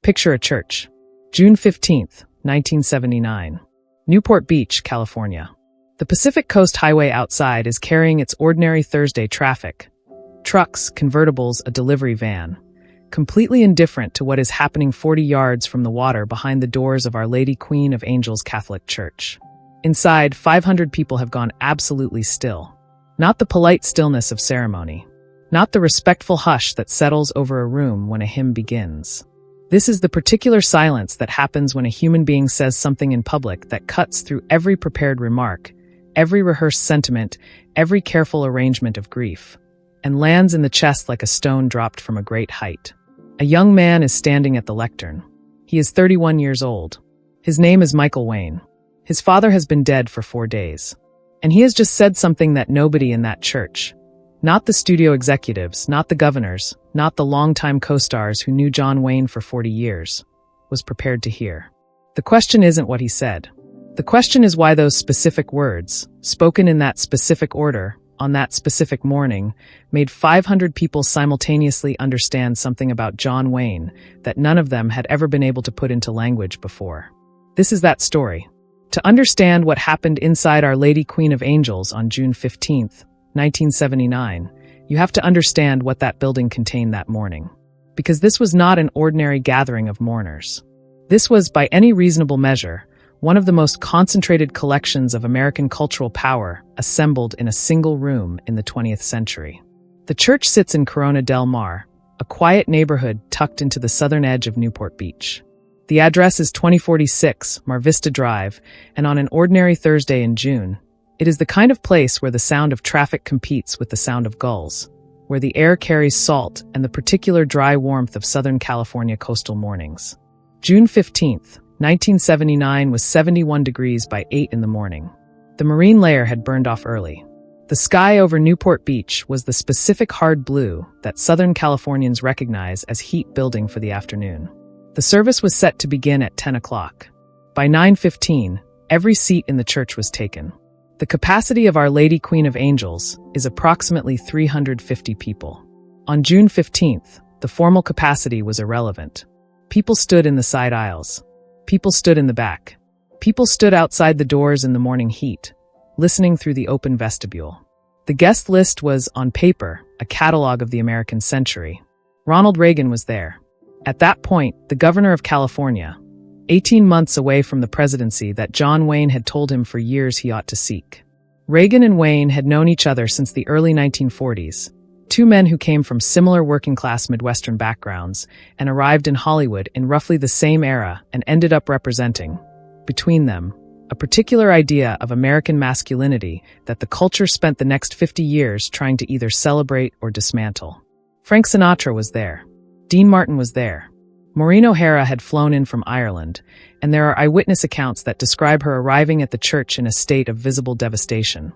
Picture a church. June 15th, 1979. Newport Beach, California. The Pacific Coast Highway outside is carrying its ordinary Thursday traffic. Trucks, convertibles, a delivery van. Completely indifferent to what is happening 40 yards from the water behind the doors of Our Lady Queen of Angels Catholic Church. Inside, 500 people have gone absolutely still. Not the polite stillness of ceremony. Not the respectful hush that settles over a room when a hymn begins. This is the particular silence that happens when a human being says something in public that cuts through every prepared remark, every rehearsed sentiment, every careful arrangement of grief, and lands in the chest like a stone dropped from a great height. A young man is standing at the lectern. He is 31 years old. His name is Michael Wayne. His father has been dead for 4 days. And he has just said something that nobody in that church, not the studio executives, not the governors, not the longtime co-stars who knew John Wayne for 40 years, was prepared to hear. The question isn't what he said. The question is why those specific words, spoken in that specific order, on that specific morning, made 500 people simultaneously understand something about John Wayne that none of them had ever been able to put into language before. This is that story. To understand what happened inside Our Lady Queen of Angels on June 15th, 1979, you have to understand what that building contained that morning. Because this was not an ordinary gathering of mourners. This was, by any reasonable measure, one of the most concentrated collections of American cultural power assembled in a single room in the 20th century. The church sits in Corona del Mar, a quiet neighborhood tucked into the southern edge of Newport Beach. The address is 2046 Mar Vista Drive, and on an ordinary Thursday in June, it is the kind of place where the sound of traffic competes with the sound of gulls, where the air carries salt and the particular dry warmth of Southern California coastal mornings. June 15th, 1979 was 71 degrees by 8 in the morning. The marine layer had burned off early. The sky over Newport Beach was the specific hard blue that Southern Californians recognize as heat building for the afternoon. The service was set to begin at 10 o'clock. By 9:15, every seat in the church was taken. The capacity of Our Lady Queen of Angels is approximately 350 people. On June 15th, the formal capacity was irrelevant. People stood in the side aisles. People stood in the back. People stood outside the doors in the morning heat, listening through the open vestibule. The guest list was, on paper, a catalog of the American century. Ronald Reagan was there. At that point, the governor of California, 18 months away from the presidency that John Wayne had told him for years he ought to seek. Reagan and Wayne had known each other since the early 1940s, two men who came from similar working-class Midwestern backgrounds and arrived in Hollywood in roughly the same era and ended up representing, between them, a particular idea of American masculinity that the culture spent the next 50 years trying to either celebrate or dismantle. Frank Sinatra was there. Dean Martin was there. Maureen O'Hara had flown in from Ireland, and there are eyewitness accounts that describe her arriving at the church in a state of visible devastation.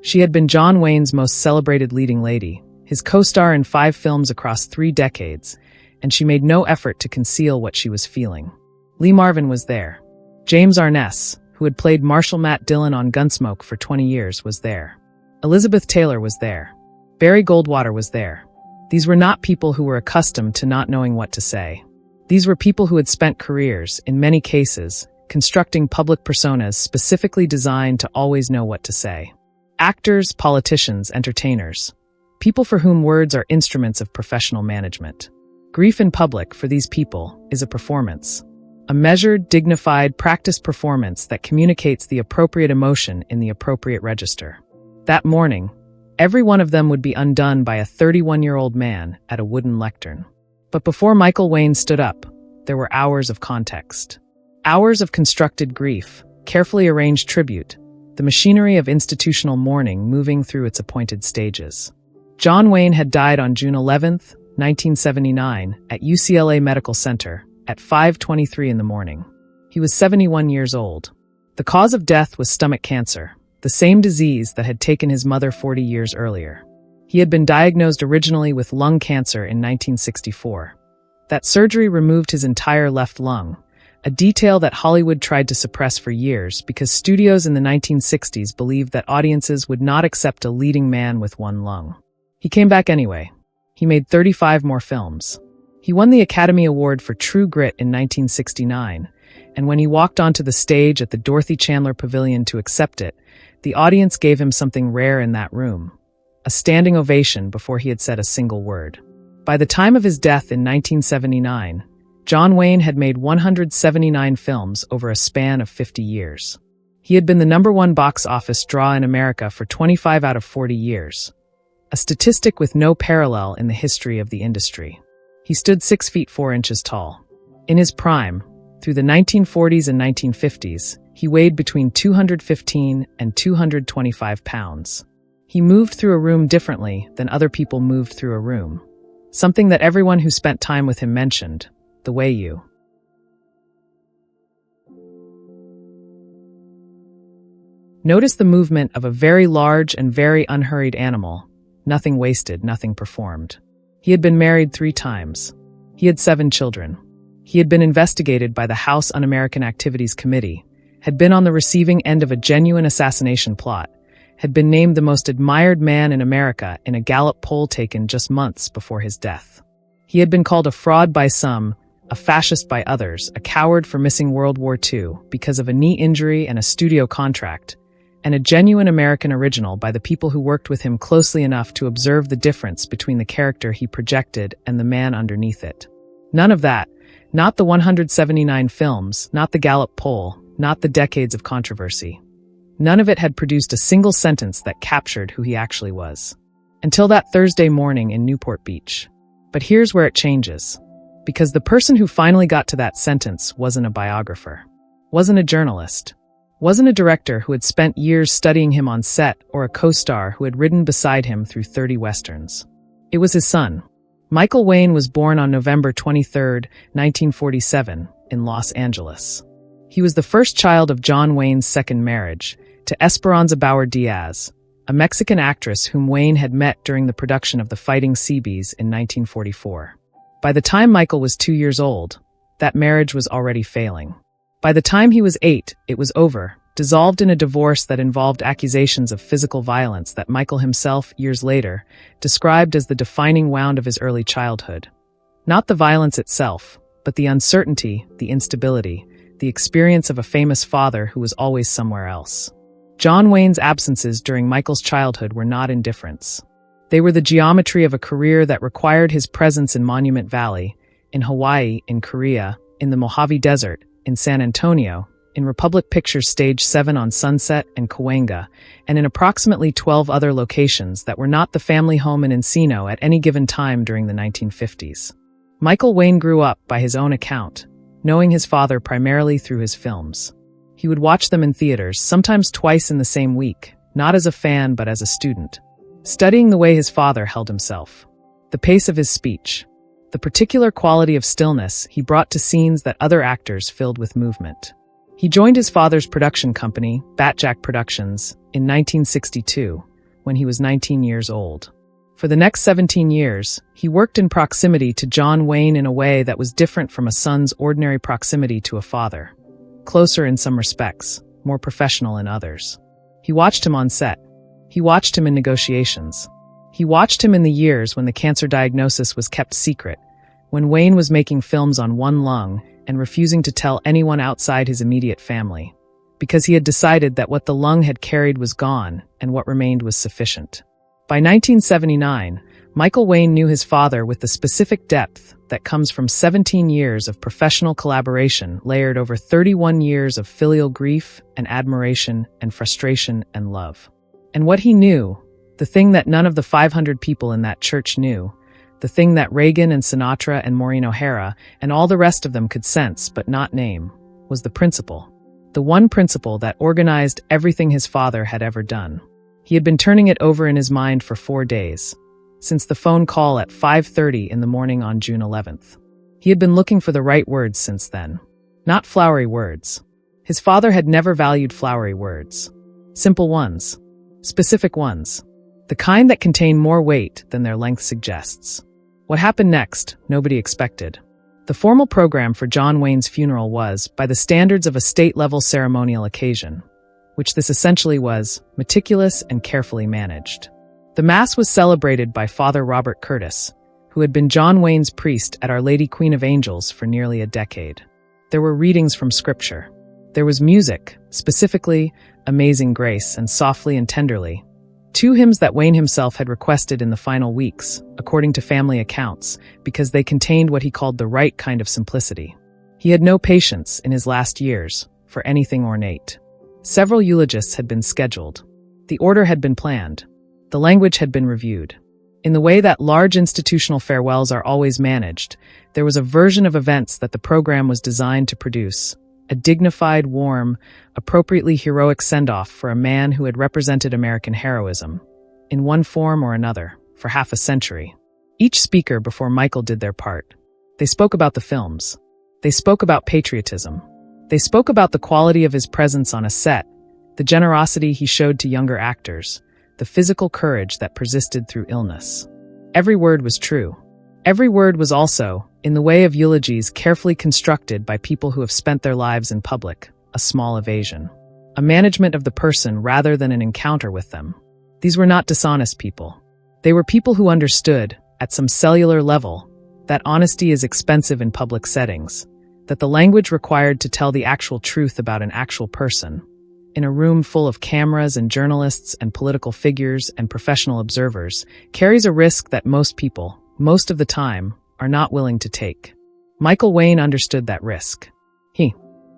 She had been John Wayne's most celebrated leading lady, his co-star in 5 films across 3 decades, and she made no effort to conceal what she was feeling. Lee Marvin was there. James Arness, who had played Marshal Matt Dillon on Gunsmoke for 20 years, was there. Elizabeth Taylor was there. Barry Goldwater was there. These were not people who were accustomed to not knowing what to say. These were people who had spent careers, in many cases, constructing public personas specifically designed to always know what to say. Actors, politicians, entertainers. People for whom words are instruments of professional management. Grief in public, for these people, is a performance. A measured, dignified, practiced performance that communicates the appropriate emotion in the appropriate register. That morning, every one of them would be undone by a 31-year-old man at a wooden lectern. But before Michael Wayne stood up, there were hours of context. Hours of constructed grief, carefully arranged tribute, the machinery of institutional mourning moving through its appointed stages. John Wayne had died on June 11th, 1979, at UCLA Medical Center, at 5:23 in the morning. He was 71 years old. The cause of death was stomach cancer, the same disease that had taken his mother 40 years earlier. He had been diagnosed originally with lung cancer in 1964. That surgery removed his entire left lung, a detail that Hollywood tried to suppress for years because studios in the 1960s believed that audiences would not accept a leading man with one lung. He came back anyway. He made 35 more films. He won the Academy Award for True Grit in 1969, and when he walked onto the stage at the Dorothy Chandler Pavilion to accept it, the audience gave him something rare in that room: a standing ovation before he had said a single word. By the time of his death in 1979, John Wayne had made 179 films over a span of 50 years. He had been the #1 box office draw in America for 25 out of 40 years, a statistic with no parallel in the history of the industry. He stood 6 feet 4 inches tall. In his prime, through the 1940s and 1950s, he weighed between 215 and 225 pounds. He moved through a room differently than other people moved through a room, something that everyone who spent time with him mentioned: the way you notice the movement of a very large and very unhurried animal. Nothing wasted, nothing performed. He had been married 3 times. He had 7 children. He had been investigated by the House Un-American Activities Committee, had been on the receiving end of a genuine assassination plot, had been named the most admired man in America in a Gallup poll taken just months before his death. He had been called a fraud by some, a fascist by others, a coward for missing World War II because of a knee injury and a studio contract, and a genuine American original by the people who worked with him closely enough to observe the difference between the character he projected and the man underneath it. None of that, not the 179 films, not the Gallup poll, not the decades of controversy. None of it had produced a single sentence that captured who he actually was. Until that Thursday morning in Newport Beach. But here's where it changes. Because the person who finally got to that sentence wasn't a biographer, wasn't a journalist, wasn't a director who had spent years studying him on set or a co-star who had ridden beside him through 30 westerns. It was his son. Michael Wayne was born on November 23, 1947, in Los Angeles. He was the first child of John Wayne's second marriage to Esperanza Bauer Diaz, a Mexican actress whom Wayne had met during the production of The Fighting Seabees in 1944. By the time Michael was 2 years old, that marriage was already failing. By the time he was 8, it was over, dissolved in a divorce that involved accusations of physical violence that Michael himself, years later, described as the defining wound of his early childhood. Not the violence itself, but the uncertainty, the instability, the experience of a famous father who was always somewhere else. John Wayne's absences during Michael's childhood were not indifference. They were the geometry of a career that required his presence in Monument Valley, in Hawaii, in Korea, in the Mojave Desert, in San Antonio, in Republic Pictures Stage 7 on Sunset and Cahuenga, and in approximately 12 other locations that were not the family home in Encino at any given time during the 1950s. Michael Wayne grew up, by his own account, knowing his father primarily through his films. He would watch them in theaters, sometimes twice in the same week, not as a fan but as a student, studying the way his father held himself, the pace of his speech, the particular quality of stillness he brought to scenes that other actors filled with movement. He joined his father's production company, Batjack Productions, in 1962, when he was 19 years old. For the next 17 years, he worked in proximity to John Wayne in a way that was different from a son's ordinary proximity to a father. Closer in some respects, more professional in others. He watched him on set. He watched him in negotiations. He watched him in the years when the cancer diagnosis was kept secret, when Wayne was making films on one lung and refusing to tell anyone outside his immediate family, because he had decided that what the lung had carried was gone and what remained was sufficient. By 1979, Michael Wayne knew his father with the specific depth that comes from 17 years of professional collaboration layered over 31 years of filial grief and admiration and frustration and love. And what he knew, the thing that none of the 500 people in that church knew, the thing that Reagan and Sinatra and Maureen O'Hara and all the rest of them could sense but not name, was the principle. The one principle that organized everything his father had ever done. He had been turning it over in his mind for 4 days, since the phone call at 5:30 in the morning on June 11th. He had been looking for the right words since then. Not flowery words. His father had never valued flowery words. Simple ones. Specific ones. The kind that contain more weight than their length suggests. What happened next, nobody expected. The formal program for John Wayne's funeral was, by the standards of a state-level ceremonial occasion, which this essentially was, meticulous and carefully managed. The Mass was celebrated by Father Robert Curtis, who who had been John Wayne's priest at Our Lady Queen of Angels for nearly a decade. There were readings from Scripture. There was music, specifically Amazing Grace and Softly and Tenderly, two hymns that Wayne himself had requested in the final weeks, according to family accounts, because they contained what he called the right kind of simplicity. He had no patience, in his last years, for anything ornate. Several eulogists had been scheduled. The order had been planned. The language had been reviewed. In the way that large institutional farewells are always managed, there was a version of events that the program was designed to produce, a dignified, warm, appropriately heroic send-off for a man who had represented American heroism, in one form or another, for half a century. Each speaker before Michael did their part. They spoke about the films. They spoke about patriotism. They spoke about the quality of his presence on a set, the generosity he showed to younger actors, the physical courage that persisted through illness. Every word was true. Every word was also, in the way of eulogies carefully constructed by people who have spent their lives in public, a small evasion. A management of the person rather than an encounter with them. These were not dishonest people. They were people who understood, at some cellular level, that honesty is expensive in public settings, that the language required to tell the actual truth about an actual person, in a room full of cameras and journalists and political figures and professional observers, carries a risk that most people, most of the time, are not willing to take. Michael Wayne understood that risk. He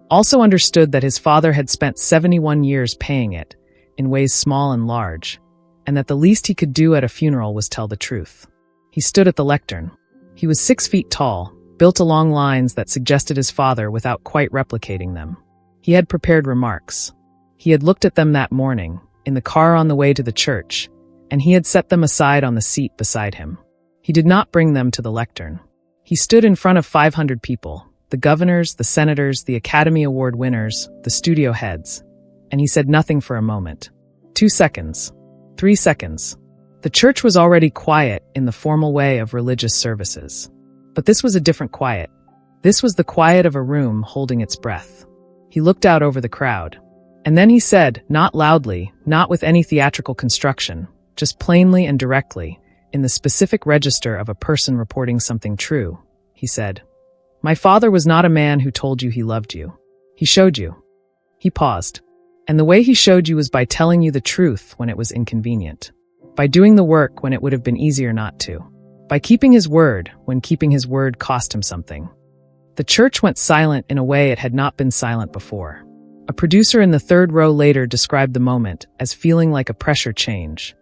also understood that his father had spent 71 years paying it, in ways small and large, and that the least he could do at a funeral was tell the truth. He stood at the lectern. He was 6 feet tall, built along lines that suggested his father without quite replicating them. He had prepared remarks. He had looked at them that morning, in the car on the way to the church, and he had set them aside on the seat beside him. He did not bring them to the lectern. He stood in front of 500 people, the governors, the senators, the Academy Award winners, the studio heads, and he said nothing for a moment. 2 seconds. 3 seconds. The church was already quiet in the formal way of religious services. But this was a different quiet. This was the quiet of a room holding its breath. He looked out over the crowd. And then he said, not loudly, not with any theatrical construction, just plainly and directly, in the specific register of a person reporting something true, he said, "My father was not a man who told you he loved you. He showed you." He paused. And the way he showed you was by telling you the truth when it was inconvenient. By doing the work when it would have been easier not to. By keeping his word when keeping his word cost him something. The church went silent in a way it had not been silent before. A producer in the third row later described the moment as feeling like a pressure change.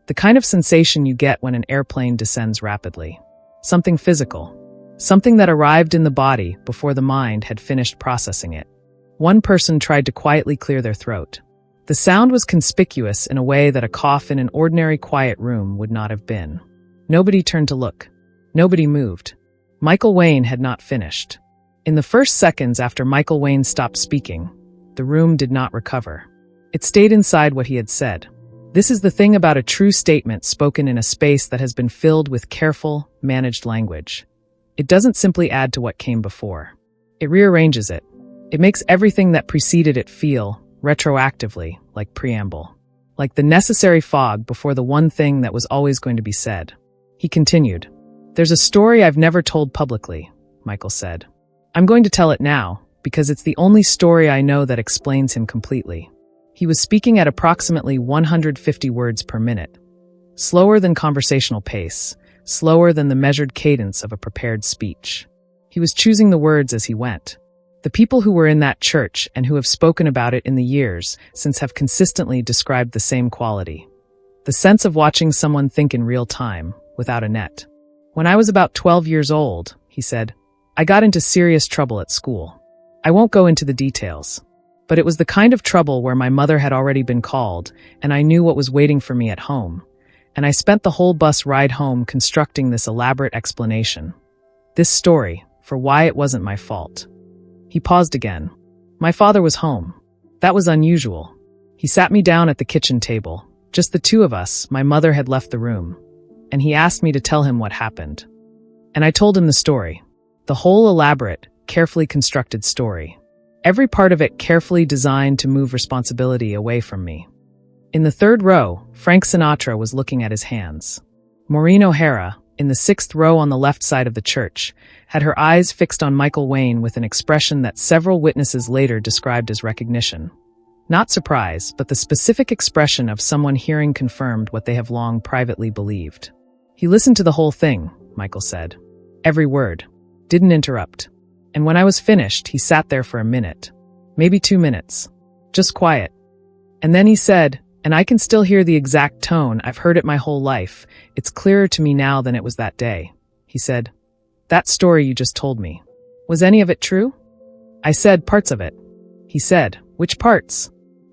The kind of sensation you get when an airplane descends rapidly. Something physical. Something that arrived in the body before the mind had finished processing it. One person tried to quietly clear their throat. The sound was conspicuous in a way that a cough in an ordinary quiet room would not have been. Nobody turned to look. Nobody moved. Michael Wayne had not finished. In the first seconds after Michael Wayne stopped speaking, the room did not recover. It stayed inside what he had said. This is the thing about a true statement spoken in a space that has been filled with careful, managed language. It doesn't simply add to what came before. It rearranges it. It makes everything that preceded it feel, retroactively, like preamble. Like the necessary fog before the one thing that was always going to be said. He continued, "There's a story I've never told publicly," Michael said. "I'm going to tell it now, because it's the only story I know that explains him completely." He was speaking at approximately 150 words per minute. Slower than conversational pace, slower than the measured cadence of a prepared speech. He was choosing the words as he went. The people who were in that church and who have spoken about it in the years since have consistently described the same quality. The sense of watching someone think in real time, without a net. "When I was about 12 years old," he said, "I got into serious trouble at school. I won't go into the details. But it was the kind of trouble where my mother had already been called, and I knew what was waiting for me at home. And I spent the whole bus ride home constructing this elaborate explanation. This story, for why it wasn't my fault." He paused again. "My father was home. That was unusual. He sat me down at the kitchen table. Just the two of us, my mother had left the room. And he asked me to tell him what happened. And I told him the story. The whole elaborate, carefully constructed story. Every part of it carefully designed to move responsibility away from me." In the third row, Frank Sinatra was looking at his hands. Maureen O'Hara, in the sixth row on the left side of the church, had her eyes fixed on Michael Wayne with an expression that several witnesses later described as recognition. Not surprise, but the specific expression of someone hearing confirmed what they have long privately believed. He listened to the whole thing, Michael said. Every word. Didn't interrupt. And when I was finished, he sat there for a minute. Maybe 2 minutes. Just quiet. And then he said, and I can still hear the exact tone, I've heard it my whole life. It's clearer to me now than it was that day. He said, that story you just told me. Was any of it true? I said, parts of it. He said, which parts?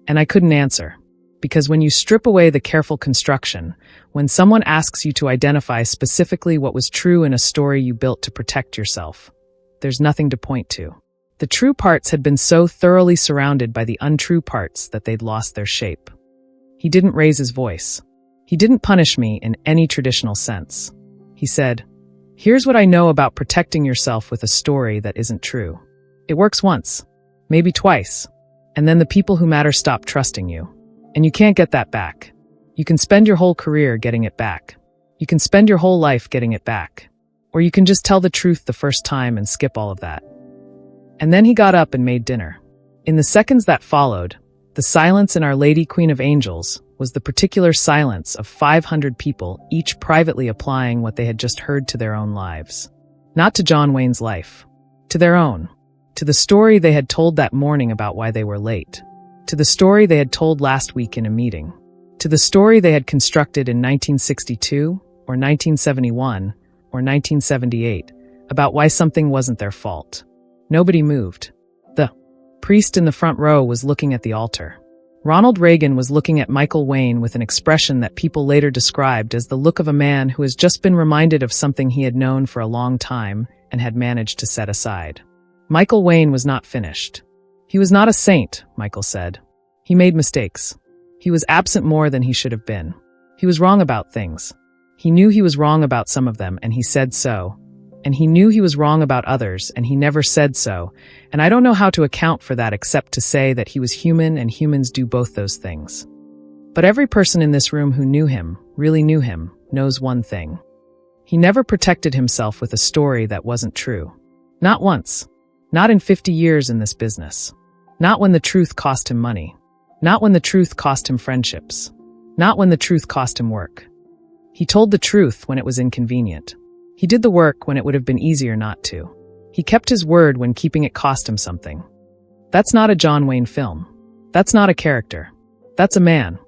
And I couldn't answer. Because when you strip away the careful construction, when someone asks you to identify specifically what was true in a story you built to protect yourself, there's nothing to point to. The true parts had been so thoroughly surrounded by the untrue parts that they'd lost their shape. He didn't raise his voice. He didn't punish me in any traditional sense. He said, here's what I know about protecting yourself with a story that isn't true. It works once, maybe twice, and then the people who matter stop trusting you. And you can't get that back. You can spend your whole career getting it back. You can spend your whole life getting it back. Or you can just tell the truth the first time and skip all of that. And then he got up and made dinner. In the seconds that followed, the silence in Our Lady Queen of Angels was the particular silence of 500 people, each privately applying what they had just heard to their own lives. Not to John Wayne's life. To their own. To the story they had told that morning about why they were late. To the story they had told last week in a meeting. To the story they had constructed in 1962, or 1971, or 1978, about why something wasn't their fault. Nobody moved. The priest in the front row was looking at the altar. Ronald Reagan was looking at Michael Wayne with an expression that people later described as the look of a man who has just been reminded of something he had known for a long time and had managed to set aside. Michael Wayne was not finished. He was not a saint, Michael said. He made mistakes. He was absent more than he should have been. He was wrong about things. He knew he was wrong about some of them, and he said so. And he knew he was wrong about others, and he never said so. And I don't know how to account for that except to say that he was human, and humans do both those things. But every person in this room who knew him, really knew him, knows one thing. He never protected himself with a story that wasn't true. Not once. Not in 50 years in this business. Not when the truth cost him money. Not when the truth cost him friendships. Not when the truth cost him work. He told the truth when it was inconvenient. He did the work when it would have been easier not to. He kept his word when keeping it cost him something. That's not a John Wayne film. That's not a character. That's a man.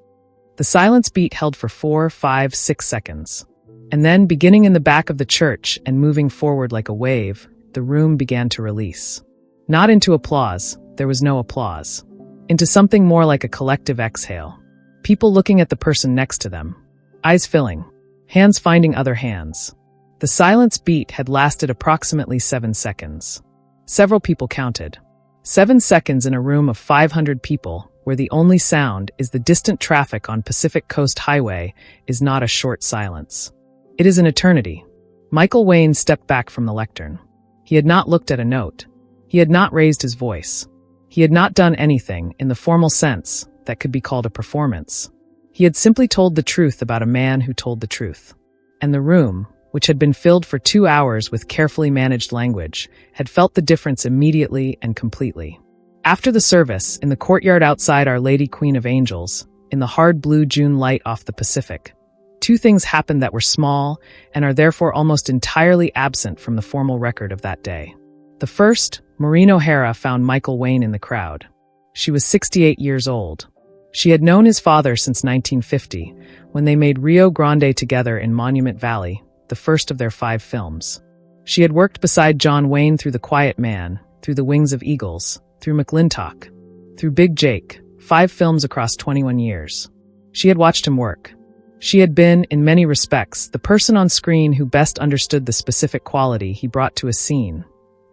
The silence beat held for 4, 5, 6 seconds. And then, beginning in the back of the church and moving forward like a wave, the room began to release. Not into applause. There was no applause. Into something more like a collective exhale. People looking at the person next to them. Eyes filling. Hands finding other hands. The silence beat had lasted approximately 7 seconds. Several people counted. 7 seconds in a room of 500 people, where the only sound is the distant traffic on Pacific Coast Highway, is not a short silence. It is an eternity. Michael Wayne stepped back from the lectern. He had not looked at a note. He had not raised his voice. He had not done anything, in the formal sense, that could be called a performance. He had simply told the truth about a man who told the truth. And the room, which had been filled for 2 hours with carefully managed language, had felt the difference immediately and completely. After the service, in the courtyard outside Our Lady Queen of Angels, in the hard blue June light off the Pacific, 2 things happened that were small and are therefore almost entirely absent from the formal record of that day. The first, Maureen O'Hara found Michael Wayne in the crowd. She was 68 years old. She had known his father since 1950, when they made Rio Grande together in Monument Valley, the first of their 5 films. She had worked beside John Wayne through The Quiet Man, through The Wings of Eagles, through McLintock, through Big Jake, 5 films across 21 years. She had watched him work. She had been, in many respects, the person on screen who best understood the specific quality he brought to a scene.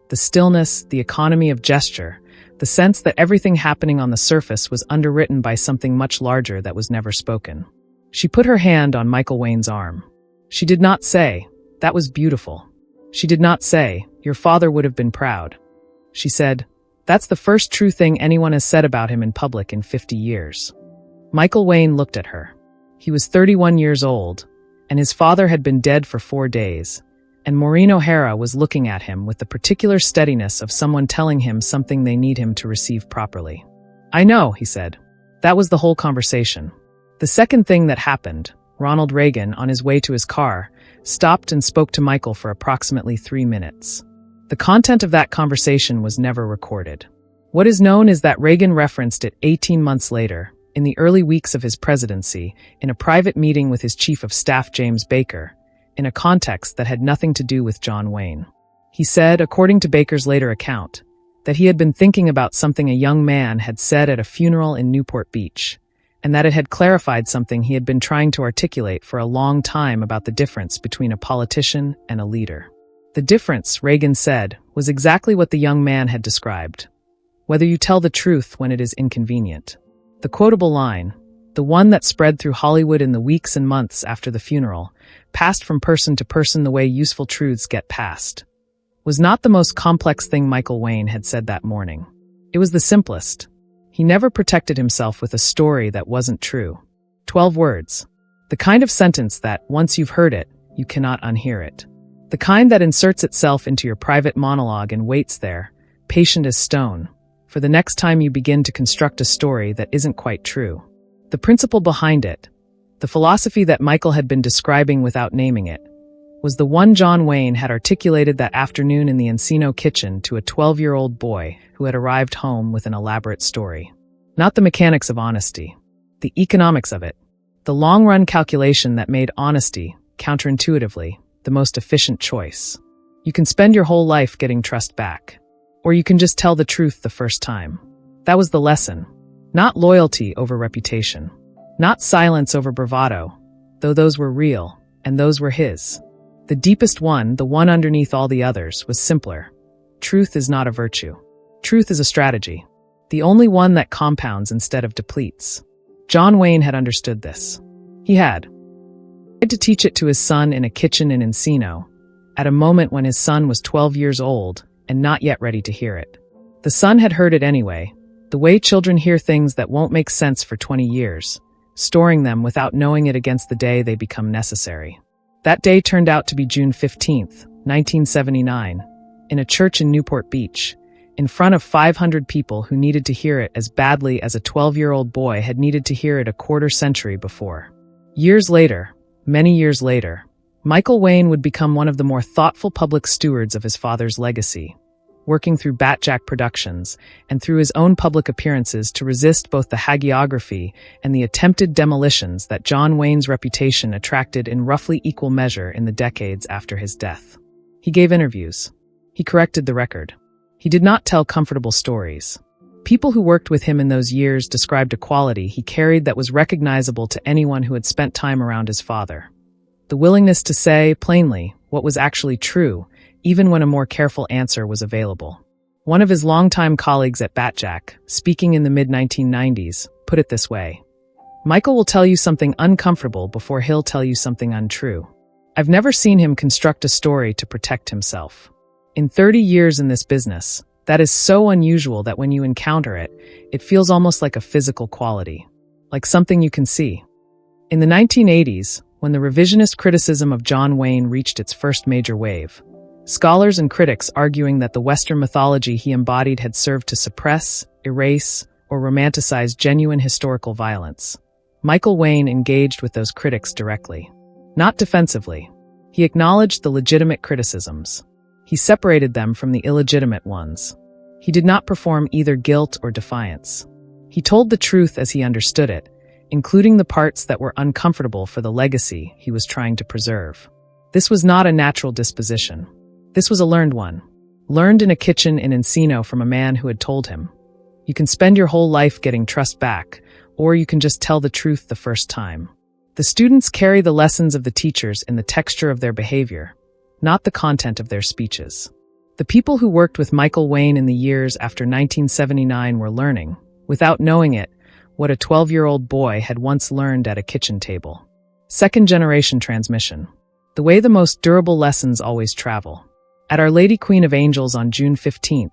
The stillness, the economy of gesture, the sense that everything happening on the surface was underwritten by something much larger that was never spoken. She put her hand on Michael Wayne's arm. She did not say, "That was beautiful." She did not say, "Your father would have been proud." She said, "That's the first true thing anyone has said about him in public in 50 years. Michael Wayne looked at her. He was 31 years old, and his father had been dead for 4 days, and Maureen O'Hara was looking at him with the particular steadiness of someone telling him something they need him to receive properly. "I know," he said. That was the whole conversation. The second thing that happened, Ronald Reagan, on his way to his car, stopped and spoke to Michael for approximately 3 minutes. The content of that conversation was never recorded. What is known is that Reagan referenced it 18 months later, in the early weeks of his presidency, in a private meeting with his chief of staff James Baker, in a context that had nothing to do with John Wayne. He said, according to Baker's later account, that he had been thinking about something a young man had said at a funeral in Newport Beach, and that it had clarified something he had been trying to articulate for a long time about the difference between a politician and a leader. The difference, Reagan said, was exactly what the young man had described. Whether you tell the truth when it is inconvenient. The quotable line, the one that spread through Hollywood in the weeks and months after the funeral, passed from person to person the way useful truths get passed, was not the most complex thing Michael Wayne had said that morning. It was the simplest. He never protected himself with a story that wasn't true. 12 words. The kind of sentence that, once you've heard it, you cannot unhear it. The kind that inserts itself into your private monologue and waits there, patient as stone, for the next time you begin to construct a story that isn't quite true. The principle behind it, the philosophy that Michael had been describing without naming it, was the one John Wayne had articulated that afternoon in the Encino kitchen to a 12-year-old boy who had arrived home with an elaborate story. Not the mechanics of honesty, the economics of it, the long-run calculation that made honesty, counterintuitively, the most efficient choice. You can spend your whole life getting trust back, or you can just tell the truth the first time. That was the lesson. Not loyalty over reputation. Not silence over bravado, though those were real, and those were his. The deepest one, the one underneath all the others, was simpler. Truth is not a virtue. Truth is a strategy. The only one that compounds instead of depletes. John Wayne had understood this. He had tried to teach it to his son in a kitchen in Encino, at a moment when his son was 12 years old and not yet ready to hear it. The son had heard it anyway, the way children hear things that won't make sense for 20 years, storing them without knowing it against the day they become necessary. That day turned out to be June 15th, 1979, in a church in Newport Beach, in front of 500 people who needed to hear it as badly as a 12-year-old boy had needed to hear it a quarter century before. Years later, many years later, Michael Wayne would become one of the more thoughtful public stewards of his father's legacy, working through Batjack Productions and through his own public appearances to resist both the hagiography and the attempted demolitions that John Wayne's reputation attracted in roughly equal measure in the decades after his death. He gave interviews. He corrected the record. He did not tell comfortable stories. People who worked with him in those years described a quality he carried that was recognizable to anyone who had spent time around his father. The willingness to say, plainly, what was actually true, even when a more careful answer was available. One of his longtime colleagues at Batjack, speaking in the mid-1990s, put it this way: Michael will tell you something uncomfortable before he'll tell you something untrue. I've never seen him construct a story to protect himself. In 30 years in this business, that is so unusual that when you encounter it, it feels almost like a physical quality, like something you can see. In the 1980s, when the revisionist criticism of John Wayne reached its first major wave, scholars and critics arguing that the Western mythology he embodied had served to suppress, erase, or romanticize genuine historical violence, Michael Wayne engaged with those critics directly. Not defensively. He acknowledged the legitimate criticisms. He separated them from the illegitimate ones. He did not perform either guilt or defiance. He told the truth as he understood it, including the parts that were uncomfortable for the legacy he was trying to preserve. This was not a natural disposition. This was a learned one. Learned in a kitchen in Encino from a man who had told him, you can spend your whole life getting trust back, or you can just tell the truth the first time. The students carry the lessons of the teachers in the texture of their behavior, not the content of their speeches. The people who worked with Michael Wayne in the years after 1979 were learning, without knowing it, what a 12-year-old boy had once learned at a kitchen table. Second-generation transmission. The way the most durable lessons always travel. At Our Lady Queen of Angels on June 15,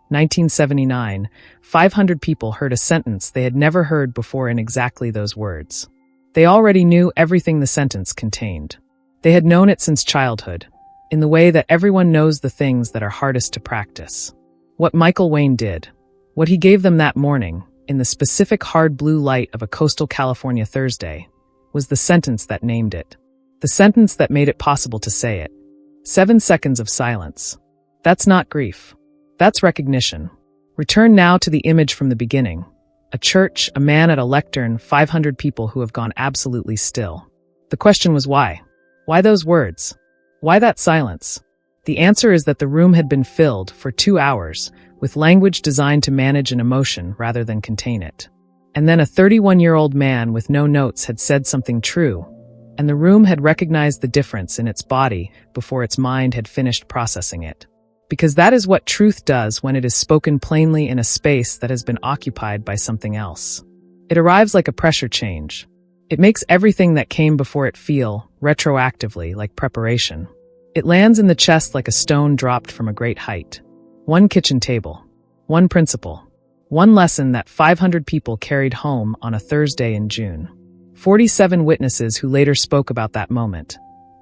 1979, 500 people heard a sentence they had never heard before in exactly those words. They already knew everything the sentence contained. They had known it since childhood, in the way that everyone knows the things that are hardest to practice. What Michael Wayne did, what he gave them that morning, in the specific hard blue light of a coastal California Thursday, was the sentence that named it. The sentence that made it possible to say it. 7 seconds of silence. That's not grief. That's recognition. Return now to the image from the beginning. A church, a man at a lectern, 500 people who have gone absolutely still. The question was why? Why those words? Why that silence? The answer is that the room had been filled, for 2 hours, with language designed to manage an emotion rather than contain it. And then a 31-year-old man with no notes had said something true, and the room had recognized the difference in its body before its mind had finished processing it. Because that is what truth does when it is spoken plainly in a space that has been occupied by something else. It arrives like a pressure change. It makes everything that came before it feel, retroactively, like preparation. It lands in the chest like a stone dropped from a great height. One kitchen table. One principle. One lesson that 500 people carried home on a Thursday in June. 47 witnesses who later spoke about that moment.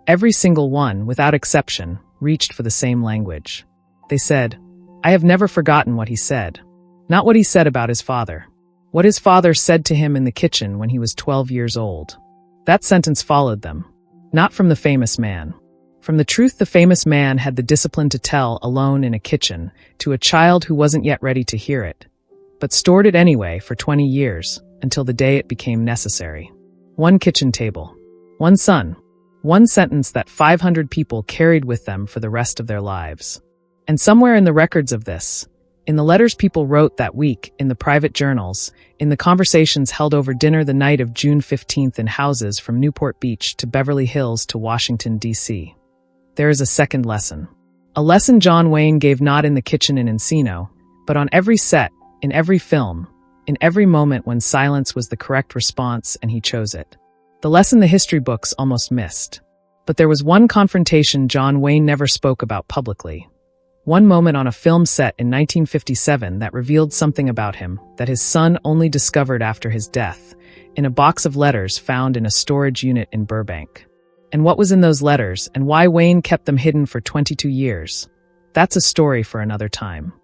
Every single one, without exception, reached for the same language. They said, "I have never forgotten what he said." Not what he said about his father. What his father said to him in the kitchen when he was 12 years old. That sentence followed them. Not from the famous man. From the truth the famous man had the discipline to tell alone in a kitchen to a child who wasn't yet ready to hear it, but stored it anyway for 20 years until the day it became necessary. One kitchen table. One son. One sentence that 500 people carried with them for the rest of their lives. And somewhere in the records of this, in the letters people wrote that week, in the private journals, in the conversations held over dinner the night of June 15th in houses from Newport Beach to Beverly Hills to Washington, D.C., there is a second lesson. A lesson John Wayne gave not in the kitchen in Encino, but on every set, in every film, in every moment when silence was the correct response and he chose it. The lesson the history books almost missed. But there was one confrontation John Wayne never spoke about publicly. One moment on a film set in 1957 that revealed something about him that his son only discovered after his death, in a box of letters found in a storage unit in Burbank. And what was in those letters and why Wayne kept them hidden for 22 years? That's a story for another time.